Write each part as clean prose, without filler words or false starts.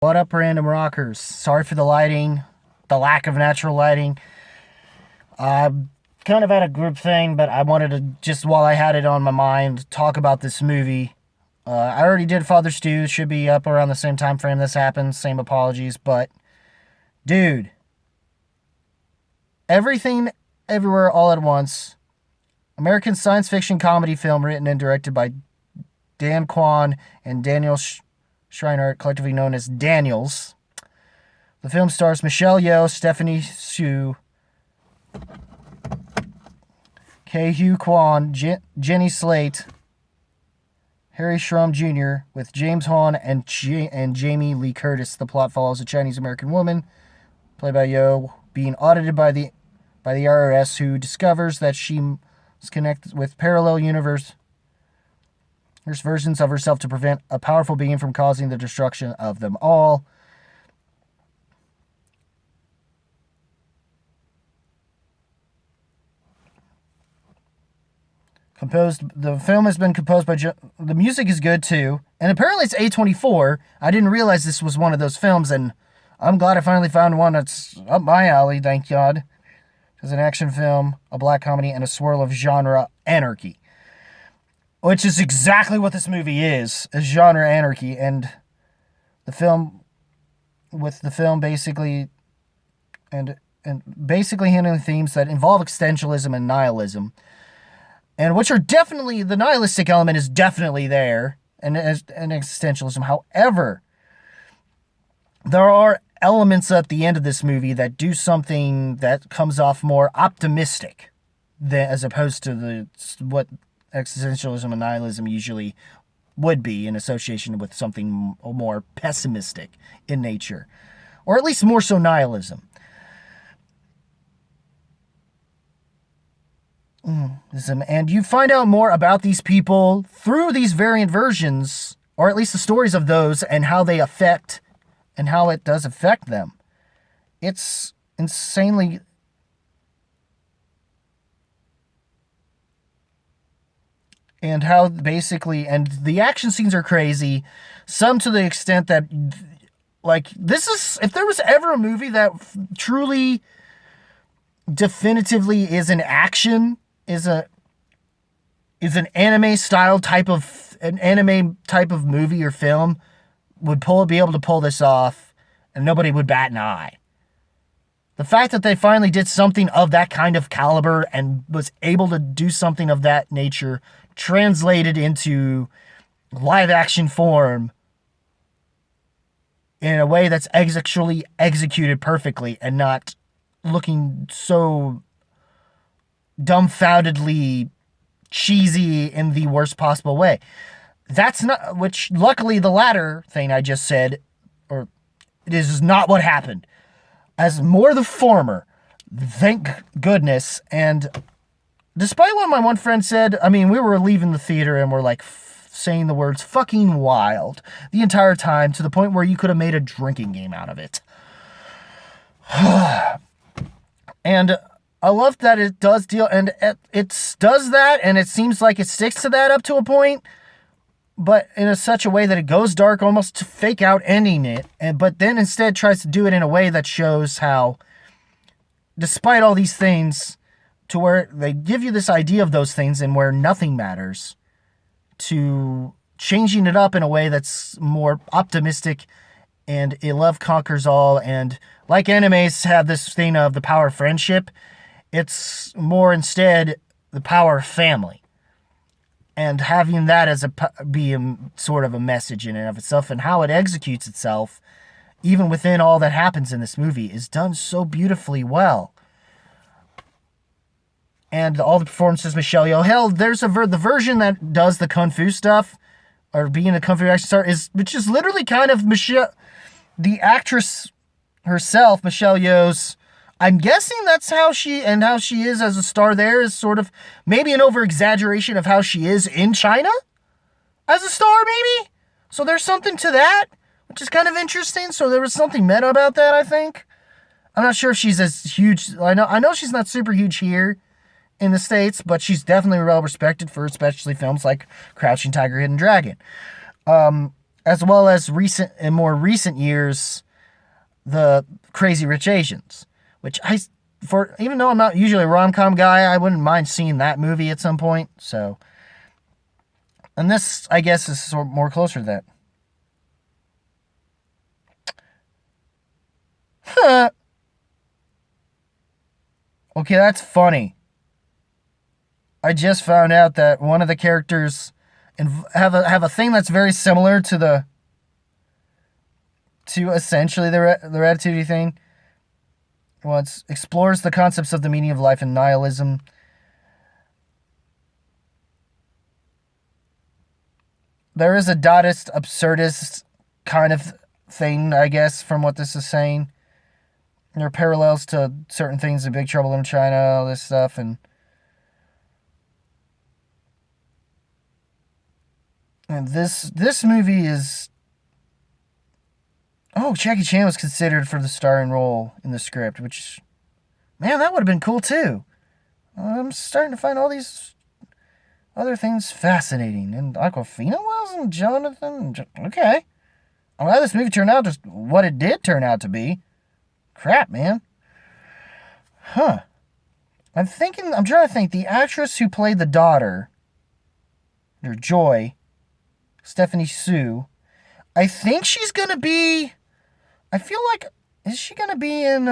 What up, random rockers? Sorry for the lighting, the lack of natural lighting. I'm kind of at a group thing, but I wanted to just, while I had it on my mind, talk about this movie. I already did Father Stew. Should be up around the same time frame this happened. Same apologies, but dude, everything, everywhere, all at once. American science fiction comedy film written and directed by Dan Kwan and Daniel Schreiner, collectively known as Daniels. The film stars Michelle Yeoh, Stephanie Hsu, Kei-Hugh Kwan, Jenny Slate, Harry Shrum Jr., with James Hong and Jamie Lee Curtis. The plot follows a Chinese-American woman, played by Yeoh, being audited by the IRS, who discovers that she is connected with parallel universe versions of herself to prevent a powerful being from causing the destruction of them all. The film has been composed by the music is good too, and apparently it's A24. I didn't realize this was one of those films, and I'm glad I finally found one that's up my alley, thank God. It's an action film, a black comedy, and a swirl of genre anarchy, which is exactly what this movie is genre anarchy. And the film basically and basically handling themes that involve existentialism and nihilism, and which are definitely, the nihilistic element is definitely there, and existentialism. However, there are elements at the end of this movie that do something that comes off more optimistic as opposed to what existentialism and nihilism usually would be in association with something more pessimistic in nature, or at least more so nihilism. And you find out more about these people through these variant versions, or at least the stories of those, and how they affect, and how it does affect them. It's insanely... And how basically, and the action scenes are crazy, some to the extent that, like, this is, if there was ever a movie that truly definitively is an action, is an anime type of movie or film, be able to pull this off, and nobody would bat an eye. The fact that they finally did something of that kind of caliber and was able to do something of that nature translated into live action form in a way that's actually executed perfectly and not looking so dumbfoundedly cheesy in the worst possible way. That's not, which luckily the latter thing I just said, or it is not what happened. As more the former, thank goodness. And despite what my one friend said, I mean, we were leaving the theater and we're like saying the words fucking wild the entire time, to the point where you could have made a drinking game out of it. And I love that it does deal, and it does that, and it seems like it sticks to that up to a point, but in such a way that it goes dark almost to fake out ending it, but then instead tries to do it in a way that shows how, despite all these things, to where they give you this idea of those things and where nothing matters, to changing it up in a way that's more optimistic and a love conquers all. And like animes have this thing of the power of friendship, it's more instead the power of family. And having that as be a sort of a message in and of itself, and how it executes itself, even within all that happens in this movie, is done so beautifully well. And all the performances, Michelle Yeoh. Hell, there's the version that does the kung fu stuff, or being a kung fu action star, which is literally kind of the actress herself, Michelle Yeoh's. I'm guessing that's how she is as a star there, is sort of maybe an over-exaggeration of how she is in China as a star, maybe? So there's something to that, which is kind of interesting. So there was something meta about that, I think. I'm not sure if she's as huge. I know she's not super huge here in the States, but she's definitely well respected for especially films like Crouching Tiger, Hidden Dragon. as well as in more recent years, the Crazy Rich Asians, which even though I'm not usually a rom-com guy, I wouldn't mind seeing that movie at some point. So, and this, I guess, is sort of more closer to that. Huh. Okay, that's funny. I just found out that one of the characters have a thing that's very similar to essentially the Ratatouille thing. Well, it explores the concepts of the meaning of life and nihilism. There is a Dadaist, absurdist kind of thing, I guess, from what this is saying. There are parallels to certain things in Big Trouble in China, all this stuff, and this movie is. Oh, Jackie Chan was considered for the starring role in the script, which, man, that would have been cool too. I'm starting to find all these other things fascinating. And Aquafina was and Jonathan. Okay. I'm glad this movie turned out just what it did turn out to be. Crap, man. Huh. I'm trying to think. The actress who played the daughter, or Joy, Stephanie Sue, I think she's gonna be. I feel like, is she gonna be in?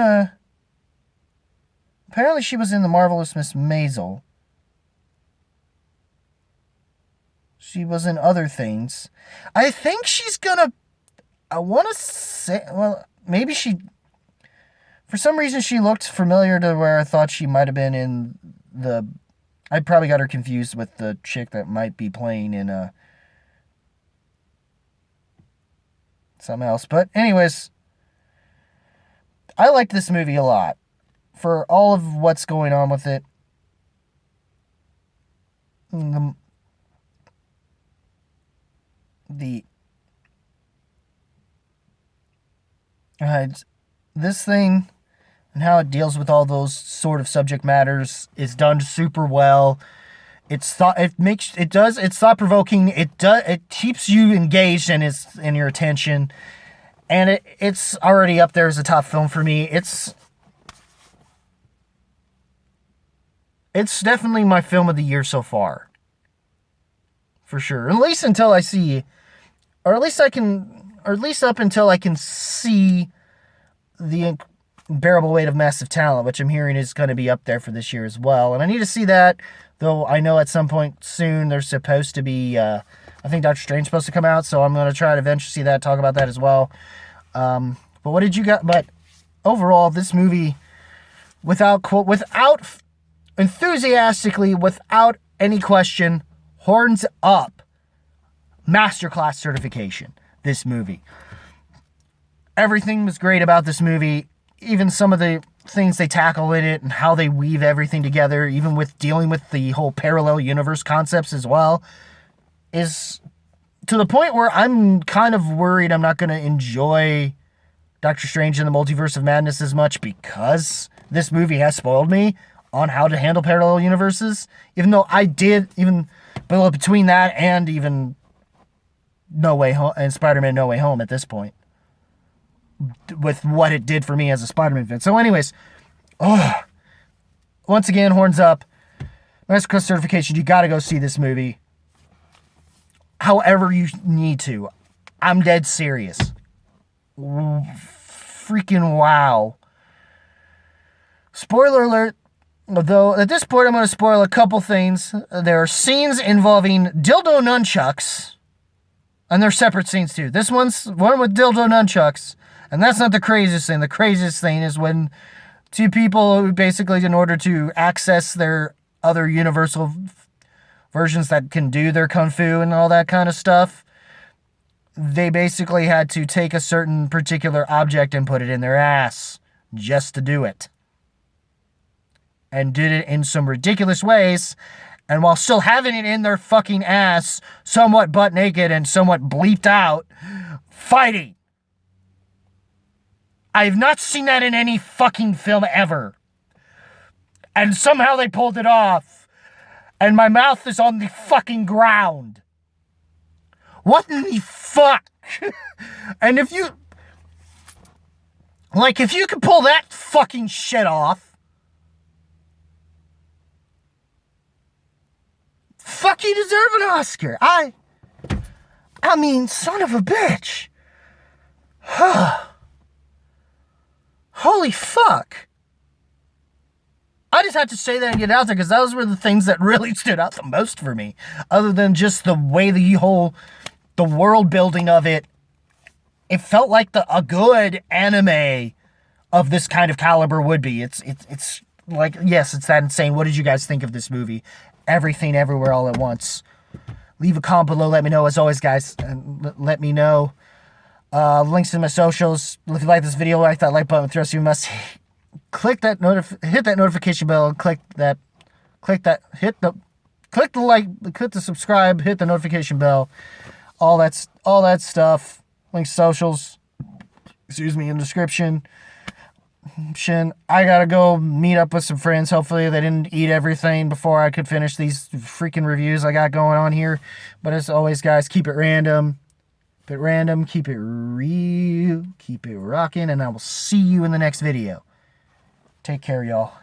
Apparently, she was in The Marvelous Miss Maisel. She was in other things. I think she's gonna. I want to say, well, maybe she. For some reason, she looked familiar to where I thought she might have been in the. I probably got her confused with the chick that might be playing in something else. But anyways, I liked this movie a lot for all of what's going on with it. This thing and how it deals with all those sort of subject matters is done super well. It's thought provoking. It keeps you engaged and it's in your attention. And it's already up there as a top film for me. It's definitely my film of the year so far. For sure. At least until I see, or at least up until I can see the Unbearable Weight of Massive Talent, which I'm hearing is going to be up there for this year as well. And I need to see that, though I know at some point soon there's supposed to be, I think Doctor Strange is supposed to come out, so I'm going to try to eventually see that, talk about that as well. But what did you got? But overall, this movie, without enthusiastically, without any question, horns up, masterclass certification. This movie. Everything was great about this movie. Even some of the things they tackle in it and how they weave everything together, even with dealing with the whole parallel universe concepts as well, is to the point where I'm kind of worried I'm not going to enjoy Doctor Strange in the Multiverse of Madness as much because this movie has spoiled me on how to handle parallel universes. Even though I did, between that and even No Way Home and Spider-Man No Way Home at this point, with what it did for me as a Spider-Man fan. So anyways, once again, horns up, masterclass certification. You got to go see this movie. However you need to. I'm dead serious. Freaking wow. Spoiler alert, though at this point I'm going to spoil a couple things. There are scenes involving dildo nunchucks, and they're separate scenes too. This one's one with dildo nunchucks, and that's not the craziest thing. The craziest thing is when two people who basically, in order to access their other universal versions that can do their kung fu and all that kind of stuff, they basically had to take a certain particular object and put it in their ass just to do it. And did it in some ridiculous ways, and while still having it in their fucking ass, somewhat butt naked and somewhat bleeped out, fighting. I've not seen that in any fucking film ever. And somehow they pulled it off. And my mouth is on the fucking ground. What in the fuck? And if you could pull that fucking shit off, fuck, you deserve an Oscar. I mean, son of a bitch. Holy fuck. I just had to say that and get it out there because those were the things that really stood out the most for me. Other than just the way the world building of it. It felt like a good anime of this kind of caliber would be. It's like, yes, it's that insane. What did you guys think of this movie? Everything, everywhere, all at once. Leave a comment below. Let me know, as always, guys. And let me know. Links to my socials. If you like this video, like that like button with the rest of you must hit that notification bell, and click the subscribe, hit the notification bell, all that stuff. Links to socials, in the description. I gotta go meet up with some friends. Hopefully they didn't eat everything before I could finish these freaking reviews I got going on here. But as always, guys, keep it random. Keep it real, keep it rocking, and I will see you in the next video. Take care, y'all.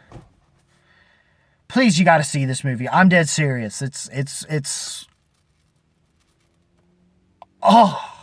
Please, you gotta see this movie. I'm dead serious. It's oh.